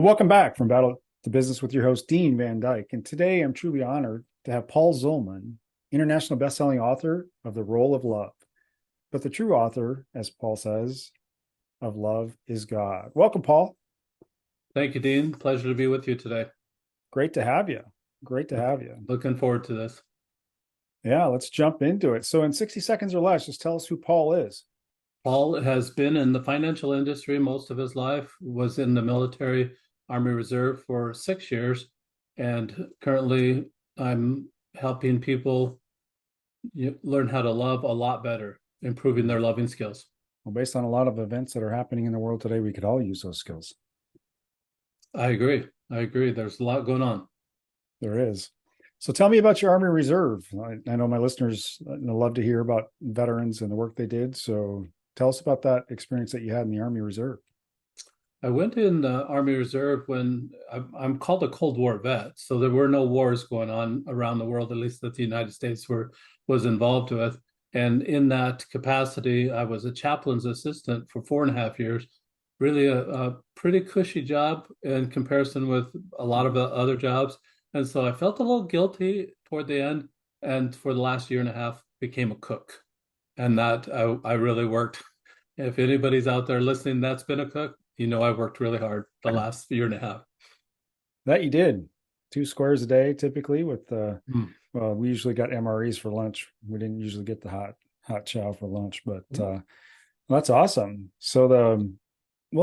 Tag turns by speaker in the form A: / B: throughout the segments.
A: Well, welcome back from Battle to Business with your host, Dean Van Dyke. And today I'm truly honored to have Paul Zolman, international best-selling author of The Role of Love. But the true author, as Paul says, of Love is God. Welcome, Paul.
B: Thank you, Dean. Pleasure to be with you today.
A: Great to have you. Great to have you.
B: Looking forward to this.
A: Yeah, let's jump into it. So in 60 seconds or less, just tell us who Paul is.
B: Paul has been in the financial industry most of his life, was in the military Army Reserve for 6 years, and currently I'm helping people learn how to love a lot better, improving their loving skills.
A: Well, based on a lot of events that are happening in the world today, we could all use those skills.
B: I agree. There's a lot going on.
A: There is. So tell me about your Army Reserve. I know my listeners love to hear about veterans and the work they did. So tell us about that experience that you had in the Army Reserve.
B: I went in the Army Reserve when I'm called a Cold War vet. So there were no wars going on around the world, at least that the United States was involved with. And in that capacity, I was a chaplain's assistant for 4.5 years. Really a pretty cushy job in comparison with a lot of the other jobs. And so I felt a little guilty toward the end. And for the last 1.5 years, became a cook. And that I really worked. If anybody's out there listening that's been a cook, I worked really hard the last 1.5 years.
A: That you did. 2 squares a day, typically, with well, we usually got MREs for lunch. We didn't usually get the hot chow for lunch, but that's awesome. So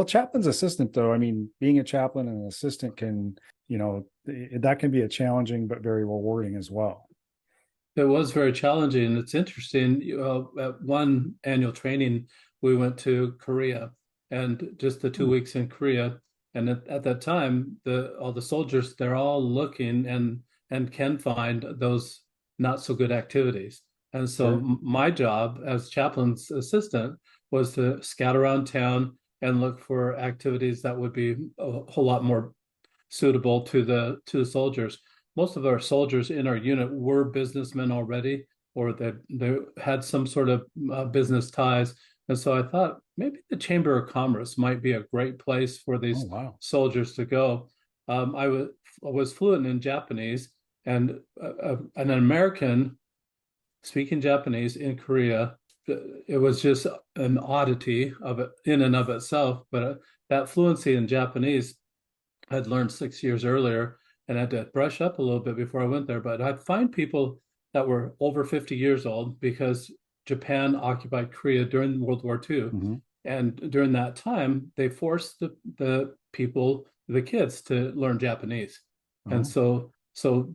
A: chaplain's assistant, though, I mean, being a chaplain and an assistant can, that can be a challenging but very rewarding as well.
B: It was very challenging. It's interesting. At one annual training, we went to Korea, and just the 2 weeks in Korea. And at that time, all the soldiers, they're all looking and can find those not so good activities. And so my job as chaplain's assistant was to scout around town and look for activities that would be a whole lot more suitable to the soldiers. Most of our soldiers in our unit were businessmen already, or they had some sort of business ties. And so I thought maybe the Chamber of Commerce might be a great place for these soldiers to go. I was fluent in Japanese, and an American speaking Japanese in Korea, it was just an oddity of it in and of itself. But that fluency in Japanese I'd learned 6 years earlier, and I had to brush up a little bit before I went there. But I'd find people that were over 50 years old because Japan occupied Korea during World War II.
A: Mm-hmm.
B: And during that time, they forced the kids to learn Japanese. Oh. And so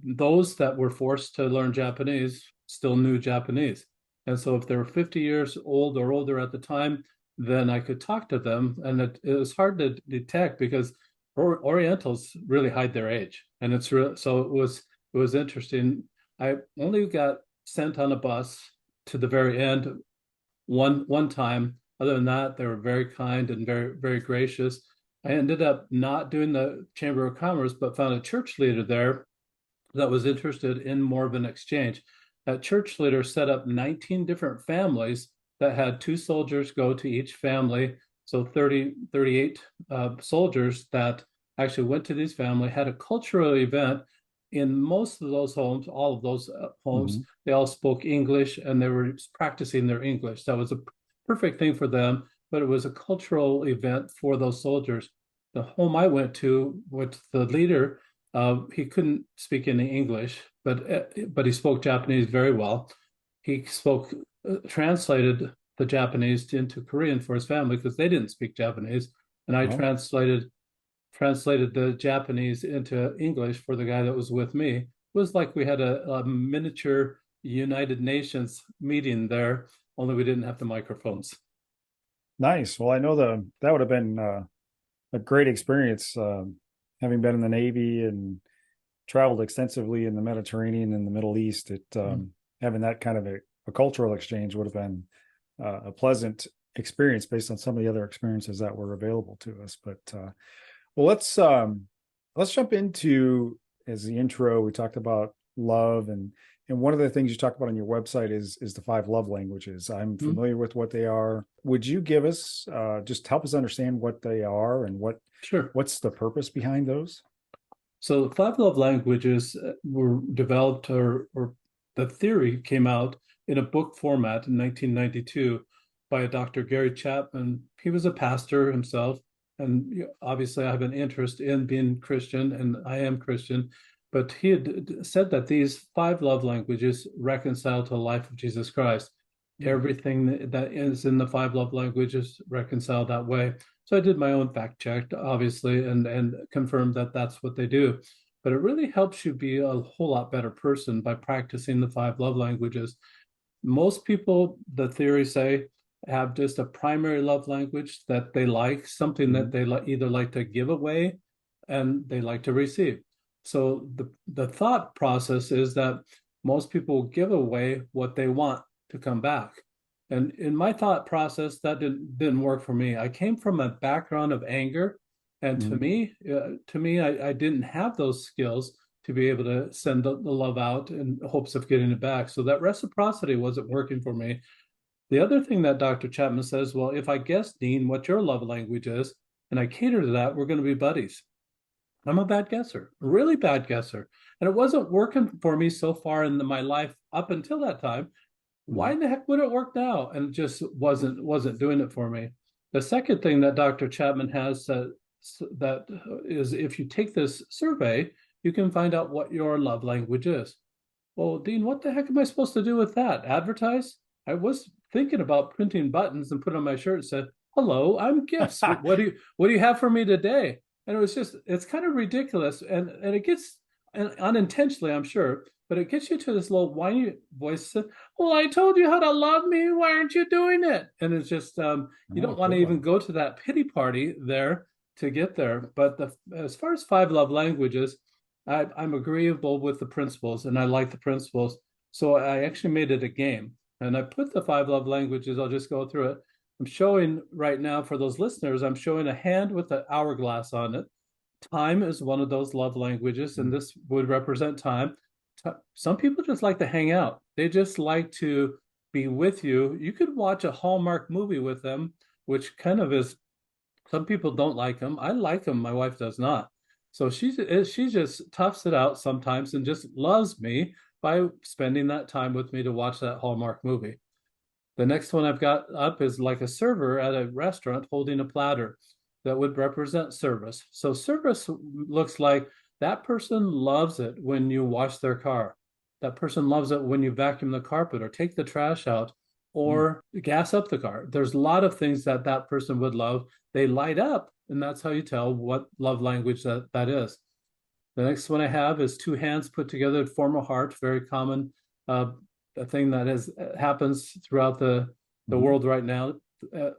B: those that were forced to learn Japanese still knew Japanese. And so if they were 50 years old or older at the time, then I could talk to them. And it was hard to detect because Orientals really hide their age. And so it was interesting. I only got sent on a bus to the very end one time. Other than that, they were very kind and very, very gracious. I ended up not doing the Chamber of Commerce, but found a church leader there that was interested in more of an exchange. That church leader set up 19 different families that had 2 soldiers go to each family. So 38 soldiers that actually went to these families, had a cultural event. In most of those homes, all of those homes, they all spoke English and they were practicing their English. That was a perfect thing for them, but it was a cultural event for those soldiers. The home I went to with the leader, he couldn't speak any English, but he spoke Japanese very well. He translated the Japanese into Korean for his family because they didn't speak Japanese, and I translated the Japanese into English for the guy that was with me. It was like we had a miniature United Nations meeting there, only we didn't have the microphones.
A: Nice. Well, I know that would have been a great experience, having been in the Navy and traveled extensively in the Mediterranean and the Middle East. Having that kind of a cultural exchange would have been a pleasant experience based on some of the other experiences that were available to us. But well, let's jump into, as the intro, we talked about love and And one of the things you talk about on your website is the five love languages. I'm
B: Hmm.
A: familiar with what they are. Would you give us just help us understand what they are and
B: Sure.
A: what's the purpose behind those?
B: So the five love languages were developed, or the theory came out in a book format in 1992 by a Dr. Gary Chapman. He was a pastor himself, and obviously I have an interest in being Christian, and I am Christian. But he had said that these five love languages reconcile to the life of Jesus Christ. Everything that is in the five love languages reconcile that way. So I did my own fact check, obviously, and confirmed that that's what they do. But it really helps you be a whole lot better person by practicing the five love languages. Most people, the theory say, have just a primary love language that they like, something that
A: Mhm.
B: they either like to give away and they like to receive. So the thought process is that most people give away what they want to come back. And in my thought process, that didn't work for me. I came from a background of anger, and
A: Mhm.
B: to me, I didn't have those skills to be able to send the love out in hopes of getting it back. So that reciprocity wasn't working for me. The other thing that Dr. Chapman says, well, if I guess, Dean, what your love language is, and I cater to that, we're going to be buddies. I'm a bad guesser, a really bad guesser. And it wasn't working for me so far in my life up until that time. Why
A: Mhm.
B: in the heck would it work now? And it just wasn't doing it for me. The second thing that Dr. Chapman has that is, if you take this survey, you can find out what your love language is. Well, Dean, what the heck am I supposed to do with that? Advertise? I was thinking about printing buttons and put on my shirt and said, "Hello, I'm gifts. What do you have for me today?" And it was just, it's kind of ridiculous, and it gets, and unintentionally, I'm sure, but it gets you to this little whiny voice. That, well, I told you how to love me. Why aren't you doing it? And it's just, you
A: Oh,
B: don't want to
A: good
B: even
A: one.
B: go to that pity party there to get there. But as far as five love languages, I'm agreeable with the principles and I like the principles. So I actually made it a game and I put the five love languages. I'll just go through it. I'm showing right now for those listeners, I'm showing a hand with an hourglass on it. Time is one of those love languages, and
A: Mhm.
B: this would represent time. Some people just like to hang out, they just like to be with you. You could watch a Hallmark movie with them, which kind of is, some people don't like them. I like them. My wife does not. So she just toughs it out sometimes and just loves me by spending that time with me to watch that Hallmark movie. The next one I've got up is like a server at a restaurant holding a platter that would represent service. So service looks like that person loves it when you wash their car. That person loves it when you vacuum the carpet or take the trash out
A: Mm.
B: or gas up the car. There's a lot of things that that person would love. They light up, and that's how you tell what love language that is. The next one I have is two hands put together to form a heart, very common, uh, a thing that happens throughout the
A: Mhm.
B: world right now.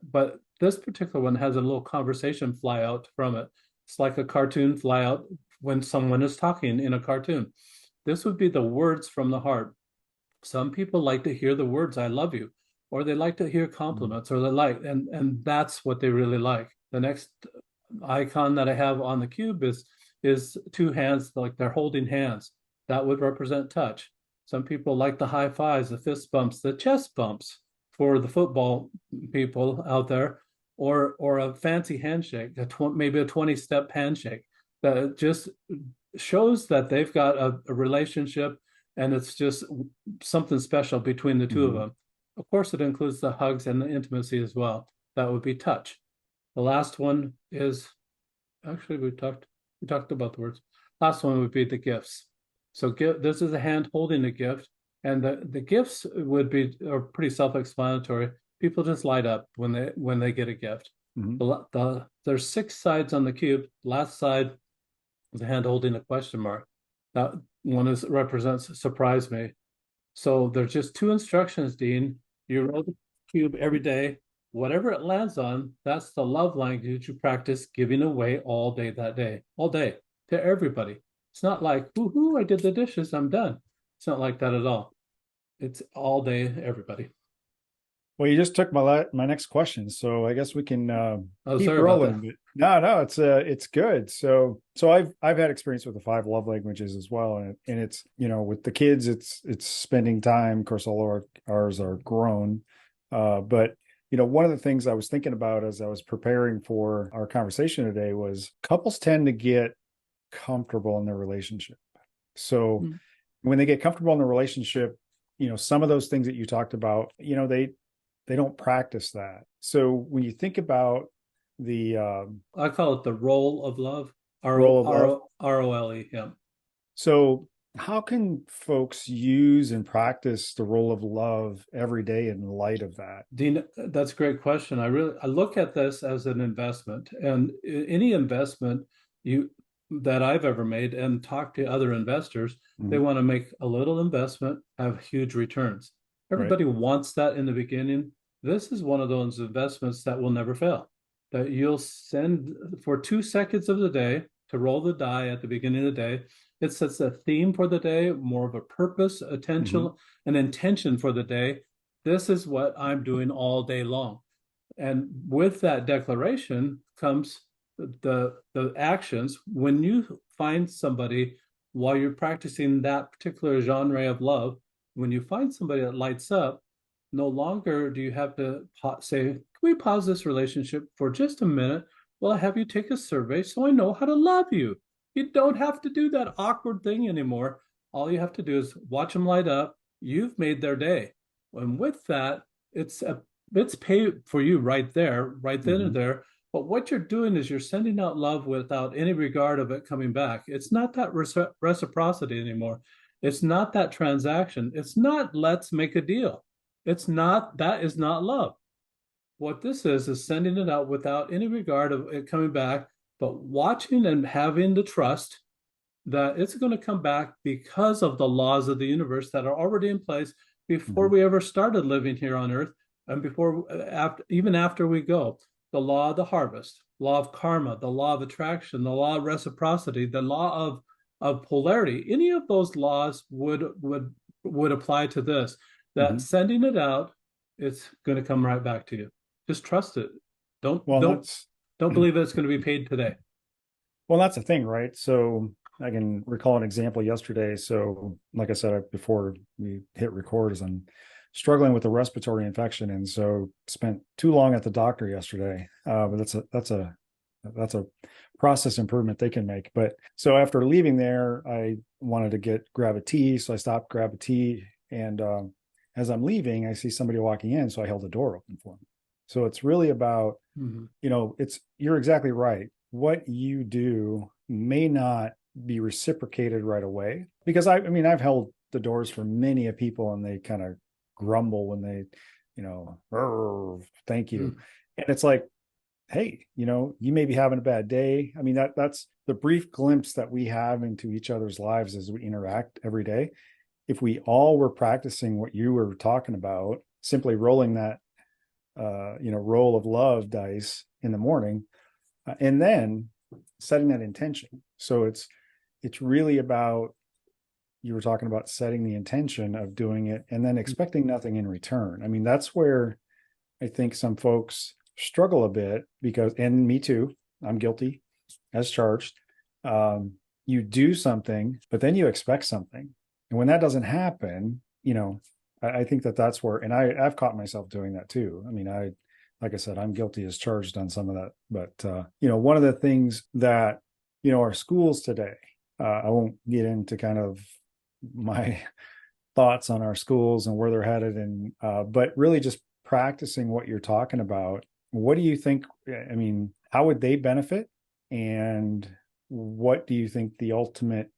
B: But this particular one has a little conversation fly out from it. It's like a cartoon fly out when someone is talking in a cartoon. This would be the words from the heart. Some people like to hear the words "I love you," or they like to hear
A: Mhm.
B: compliments, or they like, and that's what they really like. The next icon that I have on the cube is two hands, like they're holding hands. That would represent touch. Some people like the high fives, the fist bumps, the chest bumps for the football people out there, or a fancy handshake, maybe a 20-step handshake that just shows that they've got a relationship and it's just something special between the two of
A: Mhm.
B: them. Of course, it includes the hugs and the intimacy as well. That would be touch. The last one is, actually we talked about the words. Last one would be the gifts. So this is a hand holding a gift, and the gifts would be are pretty self-explanatory. People just light up when they get a gift.
A: Mhm.
B: There's six sides on the cube. Last side is a hand holding a question mark. That one is represents surprise me. So there's just two instructions, Dean. You roll the cube every day. Whatever it lands on, that's the love language you practice giving away all day that day, all day to everybody. It's not like, woohoo, I did the dishes, I'm done. It's not like that at all. It's all day, everybody.
A: Well, you just took my next question, so I guess we can
B: Oh,
A: keep
B: sorry about
A: rolling.
B: that.
A: But no, it's good. So I've had experience with the five love languages as well, and it's with the kids, it's spending time. Of course, all of ours are grown, but one of the things I was thinking about as I was preparing for our conversation today was couples tend to get comfortable in their relationship. So
B: Mm.
A: when they get comfortable in the relationship, some of those things that you talked about, they don't practice that. So when you think about the
B: I call it the role of love.
A: role of love,
B: ROLE. Yeah.
A: so how can folks use and practice the role of love every day in light of that?
B: Dean, that's a great question. I look at this as an investment, and any investment you that I've ever made and talked to other investors, they
A: Mhm.
B: want to make a little investment, have huge returns.
A: Right.
B: Everybody wants that in the beginning. This is one of those investments that will never fail. That you'll send for 2 seconds of the day to roll the die at the beginning of the day. It sets a theme for the day, more of a purpose,
A: Hmm.
B: an intention for the day. This is what I'm doing all day long. And with that declaration comes the actions. When you find somebody while you're practicing that particular genre of love, when you find somebody that lights up, no longer do you have to say, can we pause this relationship for just a minute? Well, I have you take a survey so I know how to love you. You don't have to do that awkward thing anymore. All you have to do is watch them light up. You've made their day. And with that, it's a it's pay for you right there, right then and
A: Hmm.
B: there. But what you're doing is you're sending out love without any regard of it coming back. It's not that reciprocity anymore. It's not that transaction. It's not let's make a deal. It's not, that is not love. What this is sending it out without any regard of it coming back, but watching and having the trust that it's going to come back because of the laws of the universe that are already in place before
A: Hmm.
B: we ever started living here on earth and before even after we go. The law of the harvest, law of karma, the law of attraction, the law of reciprocity, the law of polarity, any of those laws would apply to this. That
A: Hmm.
B: sending it out, it's going to come right back to you. Just trust it. don't
A: Well,
B: don't don't believe it's going to be paid today.
A: that's the thing, right? So I can recall an example yesterday. So, like I said before we hit record, is I'm struggling with a respiratory infection, and so spent too long at the doctor yesterday. But that's a process improvement they can make. But so after leaving there, I wanted to grab a tea, so I stopped, grab a tea, and as I'm leaving, I see somebody walking in, so I held the door open for them. So it's really about
B: Mhm.
A: you're exactly right. What you do may not be reciprocated right away because I mean, I've held the doors for many of people and they kind of grumble when they, thank you.
B: Mhm.
A: And it's like, hey, you may be having a bad day. I mean, that's the brief glimpse that we have into each other's lives as we interact every day. If we all were practicing what you were talking about, simply rolling that roll of love dice in the morning, and then setting that intention. So it's really about, you were talking about setting the intention of doing it and then expecting nothing in return. I mean, that's where I think some folks struggle a bit because, and me too, I'm guilty as charged. You do something, but then you expect something, and when that doesn't happen, I think that's where, and I've caught myself doing that too. I mean, like I said, I'm guilty as charged on some of that. But one of the things that our schools today, I won't get into kind of my thoughts on our schools and where they're headed, and but really just practicing what you're talking about. What do you think? I mean, how would they benefit, and what do you think the ultimate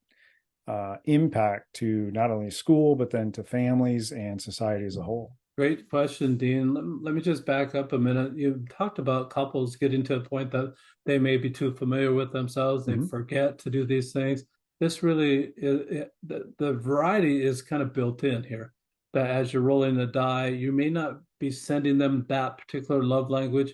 A: impact to not only school but then to families and society as a whole?
B: Great question, Dean. Let me just back up a minute. You talked about couples getting to a point that they may be too familiar with themselves. They
A: Mm-hmm.
B: forget to do these things. This really is, the variety is kind of built in here. That as you're rolling the die, you may not be sending them that particular love language.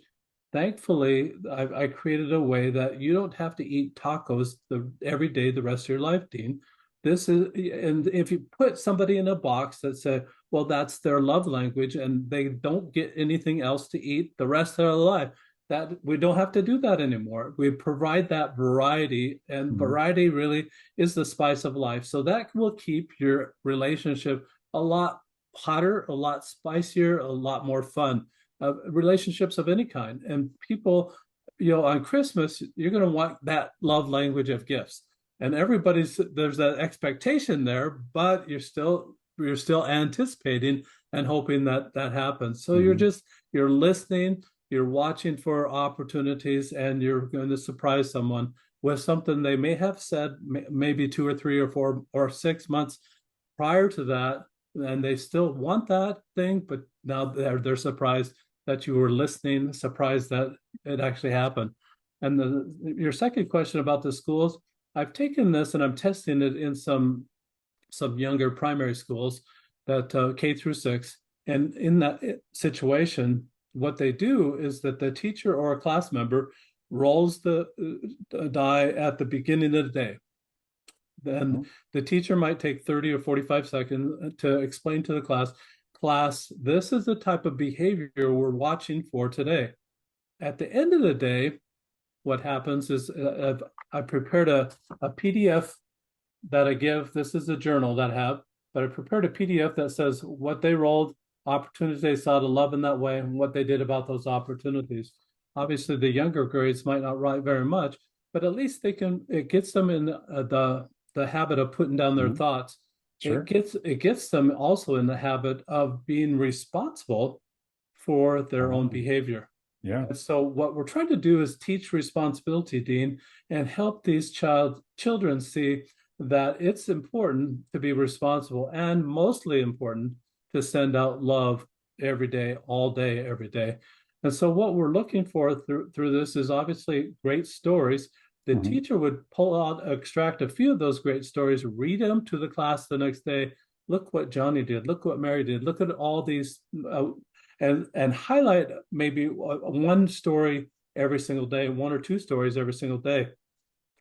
B: Thankfully, I created a way that you don't have to eat tacos every day the rest of your life, Dean. this is, and if you put somebody in a box that say, well, that's their love language and they don't get anything else to eat the rest of their life, that we don't have to do that anymore. We provide that variety, and
A: Mhm.
B: variety really is the spice of life. So that will keep your relationship a lot hotter, a lot spicier, a lot more fun. Relationships of any kind. And people, on Christmas, you're going to want that love language of gifts. And there's that expectation there, but you're still anticipating and hoping that that happens. So
A: Mhm.
B: you're listening, you're watching for opportunities, and you're going to surprise someone with something they may have said maybe 2 or 3 or 4 or 6 months prior to that, and they still want that thing, but now they're surprised that you were listening, surprised that it actually happened. And your second question about the schools, I've taken this and I'm testing it in some younger primary schools that K through 6, and in that situation, what they do is that the teacher or a class member rolls the die at the beginning of the day. Then
A: Mhm.
B: the teacher might take 30 or 45 seconds to explain to the class, this is the type of behavior we're watching for today. At the end of the day, what happens is I prepared a PDF that I give. This is a journal that I have, but I prepared a PDF that says what they rolled, opportunities they saw to love in that way, and what they did about those opportunities. Obviously, the younger grades might not write very much, but at least it gets them in the habit of putting down their
A: Mhm.
B: thoughts. It
A: Sure.
B: gets them also in the habit of being responsible for their own
A: Oh,
B: behavior.
A: yeah.
B: And so what we're trying to do is teach responsibility, Dean, and help these children see that it's important to be responsible, and mostly important to send out love every day, all day, every day. And so what we're looking for through this is obviously great stories. The
A: Mhm.
B: teacher would extract a few of those great stories, read them to the class the next day. Look what Johnny did. Look what Mary did. Look at all these, and highlight maybe one story every single day, 1 or 2 stories every single day.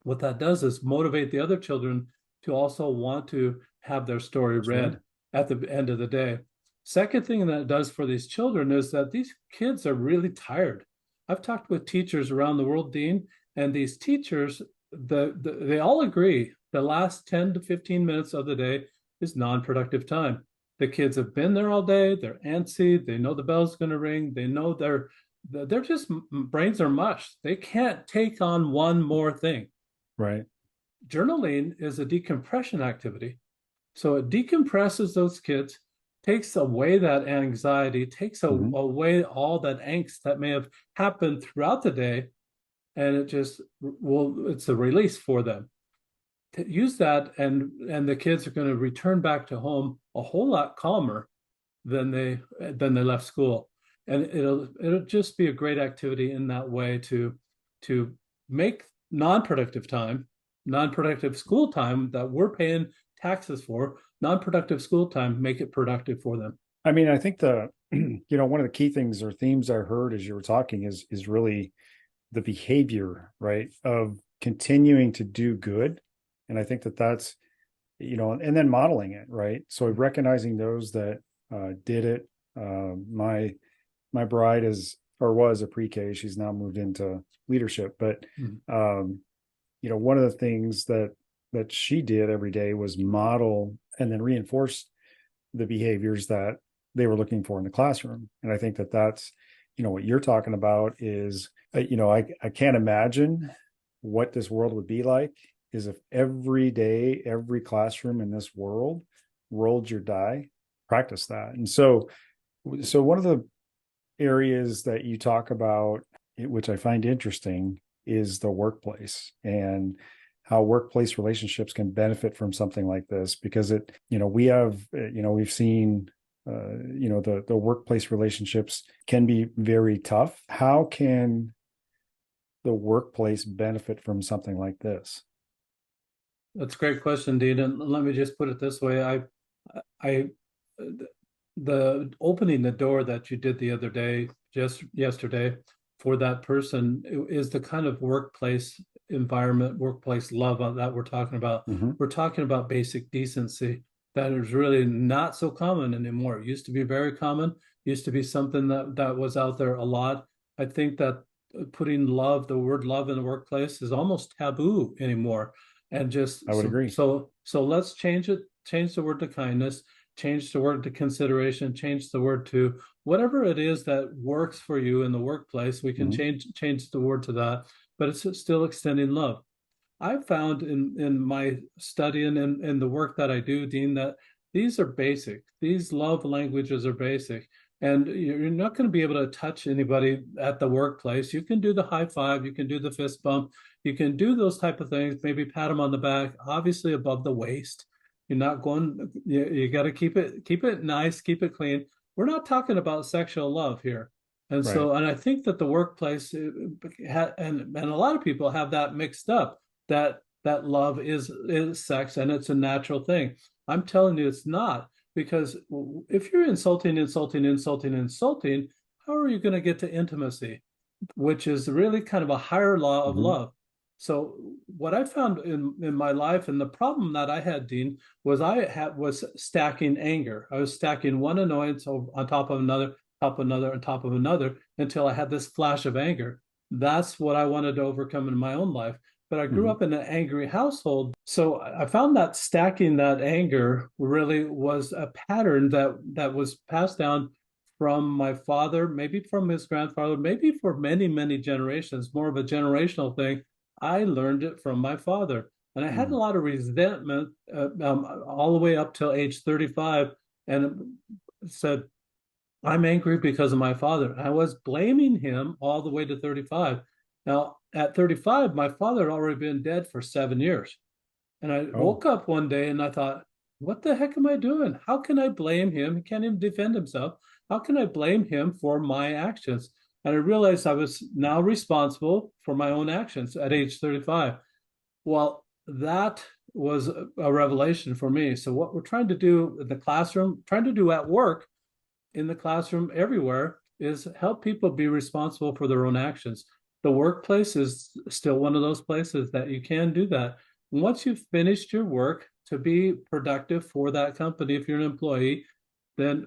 B: What that does is motivate the other children to also want to have their story
A: Sure.
B: read at the end of the day. Second thing that it does for these children is that these kids are really tired. I've talked with teachers around the world, Dean, and these teachers, they all agree the last 10 to 15 minutes of the day is non-productive time. The kids have been there all day, they're antsy, they know the bell's going to ring, they know they're just brains are mush. They can't take on one more thing.
A: Right.
B: Journaling is a decompression activity. So it decompresses those kids, takes away that anxiety, takes
A: Mhm.
B: away all that angst that may have happened throughout the day. And it's a release for them to use that. And the kids are going to return back to home a whole lot calmer than they left school. And it'll just be a great activity in that way to make non-productive time, non-productive school time that we're paying taxes for, non-productive school time, make it productive for them.
A: I mean, I think one of the key things or themes I heard as you were talking is really the behavior, right, of continuing to do good. And I think that's, and then modeling it, right? So recognizing those that did it. My bride is or was a pre-K. She's now moved into leadership, but
B: Mm-hmm.
A: one of the things that she did every day was model and then reinforce the behaviors that they were looking for in the classroom. And I think that's, what you're talking about is, I can't imagine what this world would be like is if every day, every classroom in this world rolled your die, practice that. And so one of the areas that you talk about, which I find interesting, is the workplace and how workplace relationships can benefit from something like this because we've seen the workplace relationships can be very tough. How can the workplace benefit from something like this?
B: That's a great question, Dean. And let me just put it this way. I, the opening the door that you did the other day, just yesterday, for that person is the kind of workplace environment, workplace love that we're talking about.
A: Hmm.
B: We're talking about basic decency that is really not so common anymore. It used to be very common, used to be something that was out there a lot. I think that putting love, the word love in the workplace is almost taboo anymore. And
A: I
B: just
A: would agree.
B: so let's change it, change the word to kindness, change the word to consideration, change the word to whatever it is that works for you in the workplace. We can
A: Hmm.
B: change the word to that, but it's still extending love. I've found in my study and in the work that I do, Dean, that these are basic. These love languages are basic. And you're not going to be able to touch anybody at the workplace. You can do the high five, you can do the fist bump, you can do those type of things, maybe pat them on the back, obviously above the waist. You're not going, you got to keep it nice, keep it clean. We're not talking about sexual love here. And
A: Right.
B: so, and I think that the workplace and a lot of people have that mixed up that love is sex and it's a natural thing. I'm telling you, it's not, because if you're insulting, how are you going to get to intimacy, which is really kind of a higher law of
A: Hmm.
B: love? So what I found in my life, and the problem that I had, Dean, was was stacking anger. I was stacking one annoyance on top of another, top of another, on top of another, until I had this flash of anger. That's what I wanted to overcome in my own life. But I grew
A: Hmm.
B: up in an angry household, so I found that stacking that anger really was a pattern that was passed down from my father, maybe from his grandfather, maybe for many, many generations, more of a generational thing. I learned it from my father. And I had a
A: Hmm.
B: lot of resentment all the way up till age 35, and said, I'm angry because of my father. I was blaming him all the way to 35. Now, at 35, my father had already been dead for 7 years. And I
A: Oh.
B: woke up one day and I thought, what the heck am I doing? How can I blame him? He can't even defend himself. How can I blame him for my actions? And I realized I was now responsible for my own actions at age 35. Well, that was a revelation for me. So, what we're trying to do in the classroom, trying to do at work, in the classroom, everywhere, is help people be responsible for their own actions. The workplace is still one of those places that you can do that. Once you've finished your work to be productive for that company, if you're an employee, then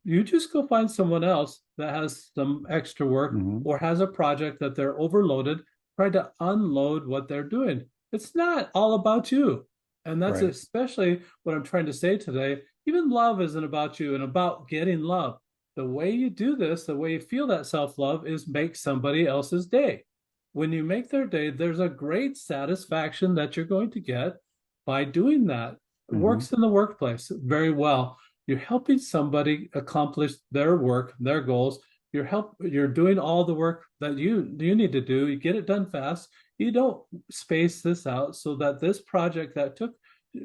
B: you just go find someone else that has some extra work
A: Hmm.
B: or has a project that they're overloaded, try to unload what they're doing. It's not all about you. And that's
A: Right.
B: especially what I'm trying to say today. Even love isn't about you and about getting love. The way you do this, the way you feel that self love, is make somebody else's day. When you make their day, there's a great satisfaction that you're going to get by doing that. It
A: Hmm.
B: works in the workplace very well. You're helping somebody accomplish their work, their goals. You're doing all the work that you need to do. You get it done fast. You don't space this out so that this project that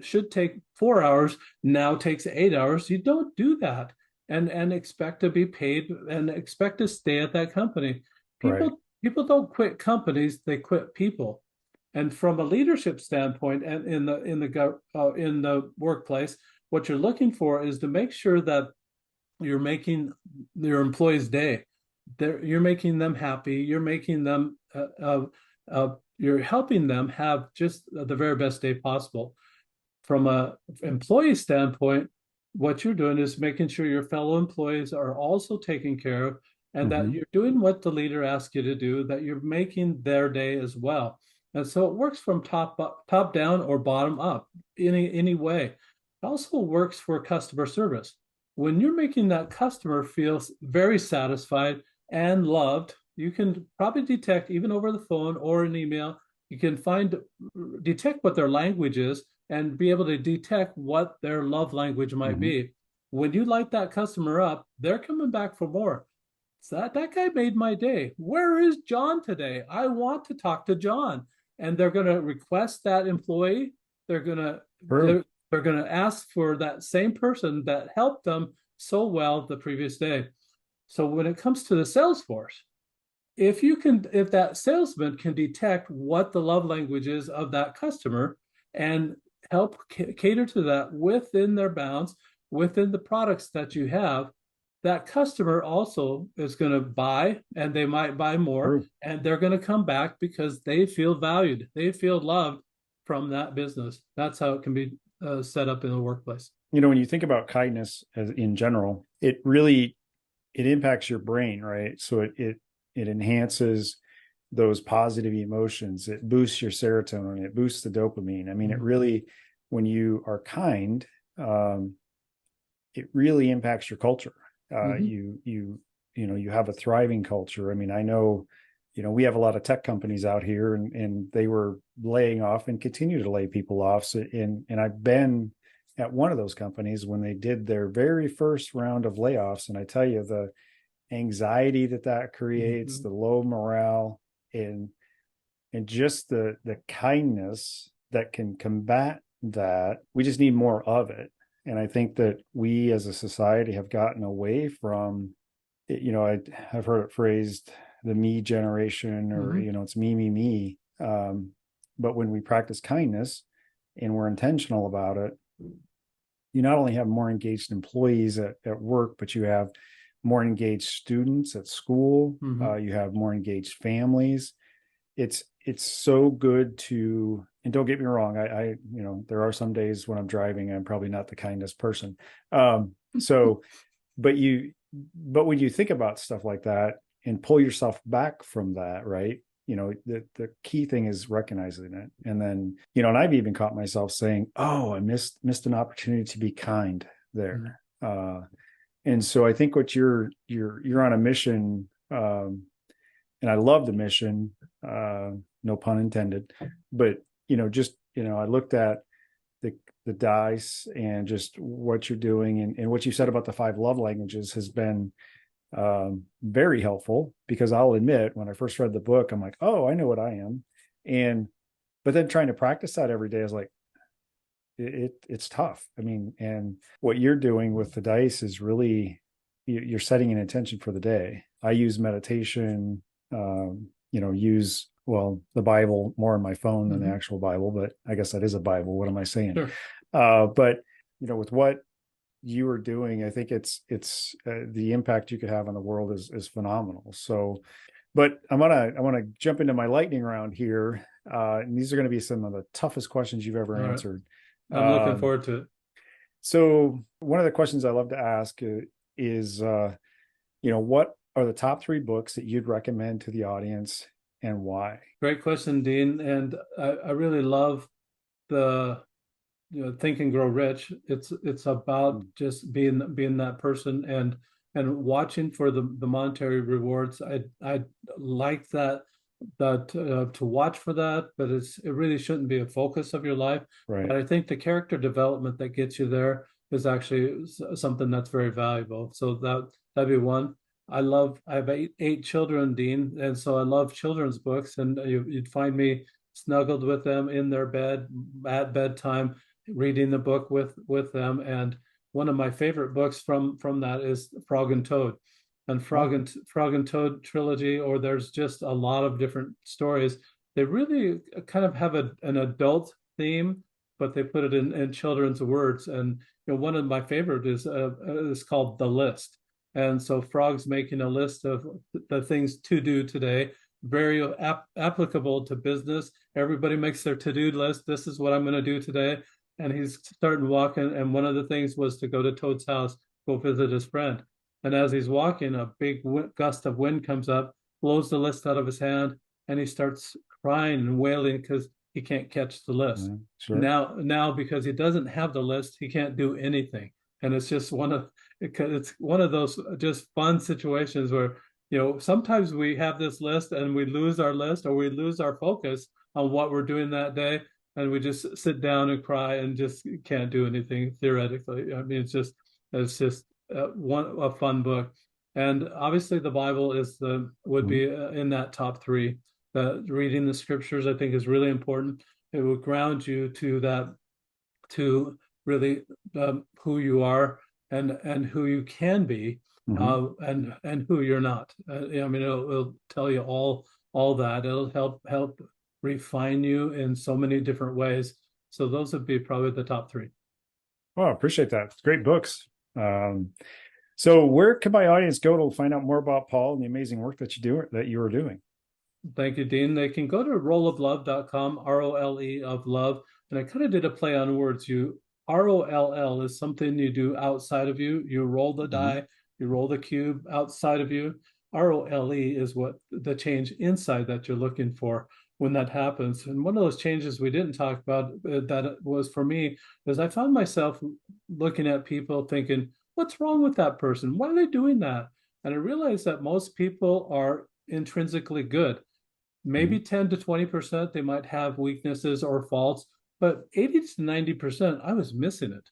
B: should take 4 hours now takes 8 hours. You don't do that and expect to be paid and expect to stay at that company.
A: Right.
B: People don't quit companies, they quit people. And from a leadership standpoint, and in the workplace, what you're looking for is to make sure that you're making your employees' day. You're making them happy. You're making them. You're helping them have just the very best day possible. From a employee standpoint, what you're doing is making sure your fellow employees are also taken care of, and that
A: Hmm.
B: you're doing what the leader asks you to do, that you're making their day as well. And so it works from top down or bottom up, any way. It also works for customer service. When you're making that customer feel very satisfied and loved, you can probably detect, even over the phone or an email, you can detect what their language is and be able to detect what their love language might
A: Hmm.
B: be. When you light that customer up, they're coming back for more. So that guy made my day. Where is John today? I want to talk to John. And they're going to request that employee. They're going to
A: True.
B: they're going to ask for that same person that helped them so well the previous day. So when it comes to the Salesforce, if that salesman can detect what the love language is of that customer and help cater to that within their bounds, within the products that you have, that customer also is going to buy, and they might buy more,
A: True.
B: and they're going to come back because they feel valued, they feel loved from that business. That's how it can be set up in the workplace.
A: When you think about kindness as in general, it really it impacts your brain, right? So it enhances those positive emotions. It boosts your serotonin. It boosts the dopamine. I mean, it really, when you are kind, it really impacts your culture. You have a thriving culture. I mean, I know, we have a lot of tech companies out here, and they were laying off and continue to lay people off. So, and I've been at one of those companies when they did their very first round of layoffs, and I tell you, the anxiety that creates, the low morale, and just the kindness that can combat that. We just need more of it. And I think that we as a society have gotten away from it. I've heard it phrased the me generation, or it's me. But when we practice kindness and we're intentional about it, you not only have more engaged employees at work, but you have more engaged students at school. You have more engaged families. It's so good to, and don't get me wrong, I there are some days when I'm driving, I'm probably not the kindest person. But when you think about stuff like that and pull yourself back from that, right? The key thing is recognizing it. And then, and I've even caught myself saying, oh, I missed an opportunity to be kind there. And so I think what you're on a mission, and I love the mission, no pun intended, but I looked at the dice and just what you're doing, and what you said about the 5 love languages has been very helpful, because I'll admit, when I first read the book, I'm like, oh, I know what I am. But then trying to practice that every day is like, it's tough. I mean, and what you're doing with the dice is really, you're setting an intention for the day. I use meditation, use, the Bible more on my phone than the actual Bible, but I guess that is a Bible. What am I saying?
B: Sure.
A: But with what you are doing, I think it's the impact you could have on the world is phenomenal. So, but I want to jump into my lightning round here. And these are going to be some of the toughest questions you've ever answered.
B: I'm looking forward to it.
A: So one of the questions I love to ask is, what are the top 3 books that you'd recommend to the audience, and why?
B: Great question, Dean. And I really love the Think and Grow Rich. It's about just being that person and watching for the monetary rewards. I like that to watch for that, but it really shouldn't be a focus of your life.
A: Right.
B: But I think the character development that gets you there is actually something that's very valuable. So that'd be one. I have 8 children, Dean, and so I love children's books, and you'd find me snuggled with them in their bed at bedtime, reading the book with them. And one of my favorite books from that is Frog and Toad. And Frog and Toad trilogy, or there's just a lot of different stories. They really kind of have an adult theme, but they put it in children's words. And one of my favorite is called The List. And so Frog's making a list of the things to do today, very applicable to business. Everybody makes their to-do list. This is what I'm going to do today. And he's starting walking, and one of the things was to go to Toad's house, go visit his friend. And as he's walking, a big gust of wind comes up, blows the list out of his hand, and he starts crying and wailing because he can't catch the list.
A: Sure.
B: Now, because he doesn't have the list, he can't do anything. And it's just it's one of those just fun situations where, sometimes we have this list and we lose our list, or we lose our focus on what we're doing that day, and we just sit down and cry and just can't do anything theoretically. I mean, it's just a fun book. And obviously the Bible would be in that top 3. Reading the scriptures, I think, is really important. It will ground you to really who you are and who you can be, and who you're not. I mean, it'll tell you all that. It'll help refine you in so many different ways. So those would be probably the top 3.
A: Well, I appreciate that. Great books. So where can my audience go to find out more about Paul and the amazing work that you are doing?
B: Thank you, Dean. They can go to rolloflove.com, ROLE of love. And I kind of did a play on words. ROLL is something you do outside of you. You roll the
A: Mhm.
B: die, you roll the cube outside of you. ROLE is what the change inside that you're looking for when that happens. And one of those changes we didn't talk about that was for me is I found myself looking at people thinking, what's wrong with that person? Why are they doing that? And I realized that most people are intrinsically good. Maybe
A: Mhm.
B: 10 to 20% they might have weaknesses or faults, but 80 to 90% I was missing it.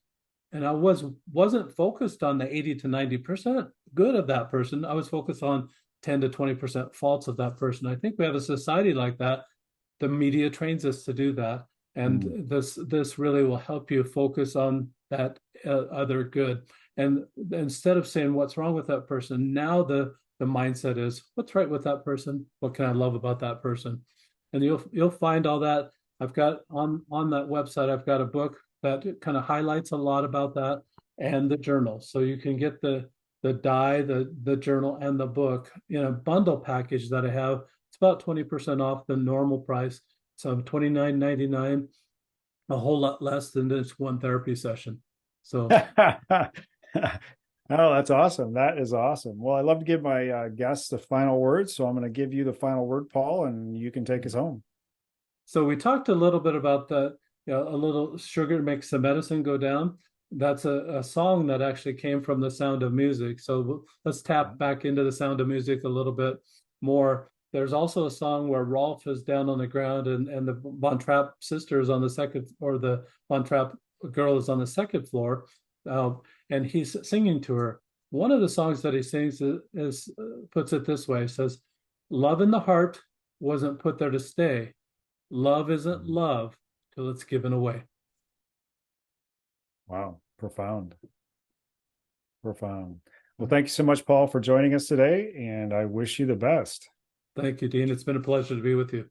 B: And I wasn't focused on the 80 to 90% good of that person. I was focused on 10 to 20% faults of that person. I think we have a society like that. The media trains us to do that. And
A: Mhm.
B: this really will help you focus on that other good. And instead of saying what's wrong with that person, now the mindset is what's right with that person, what can I love about that person, and you'll find all that. I've got on that website, I've got a book that kind of highlights a lot about that, and the journal, so you can get the die, the journal, and the book in a bundle package that I have. It's about 20% off the normal price, so $29.99, a whole lot less than this one therapy session. So
A: Oh, that's awesome. That is awesome. Well, I love to give my guests the final word, so I'm going to give you the final word, Paul, and you can take us home.
B: So we talked a little bit about that, a little sugar makes the medicine go down. That's a song that actually came from The Sound of Music. So let's tap back into The Sound of Music a little bit more. There's also a song where Rolf is down on the ground and the Von Trapp sister is on the second, or the Von Trapp girl is on the second floor, uh, and he's singing to her. One of the songs that he sings is puts it this way: it says, "Love in the heart wasn't put there to stay. Love isn't love till it's given away."
A: Wow, profound, profound. Well, thank you so much, Paul, for joining us today, and I wish you the best.
B: Thank you, Dean. It's been a pleasure to be with you.